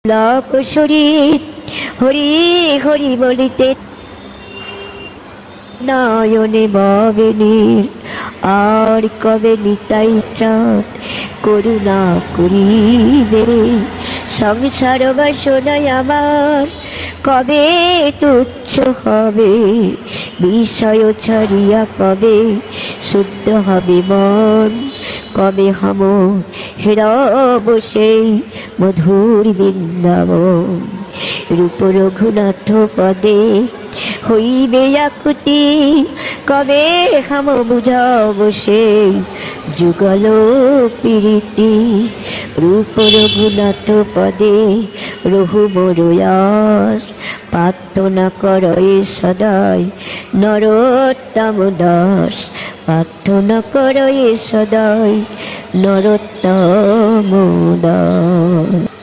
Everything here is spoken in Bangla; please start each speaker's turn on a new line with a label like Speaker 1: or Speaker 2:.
Speaker 1: লাকসরি হরি হরি বলিতে নয়নে ভাবেনি আর কবে নিতাই চাঁদ করুণা করিবে সংসার বাসনায় আমার কবে তুচ্ছ হবে বিষয় ছাড়িয়া কবে শুদ্ধ হবে মন কবে হাম হেরাব সেই মধুর বৃন্দাবন রূপ রঘুনাথ পদে হইবে আকুতি কবে হাম বুঝাব সেই যুগল প্রীতি রূপ রঘুনাথ পদে রহু বড়য়াস প্রার্থনা করয়ে সদাই নরোত্তম দাস প্রার্থনা করয়ে সদাই নরোত্তম দাস।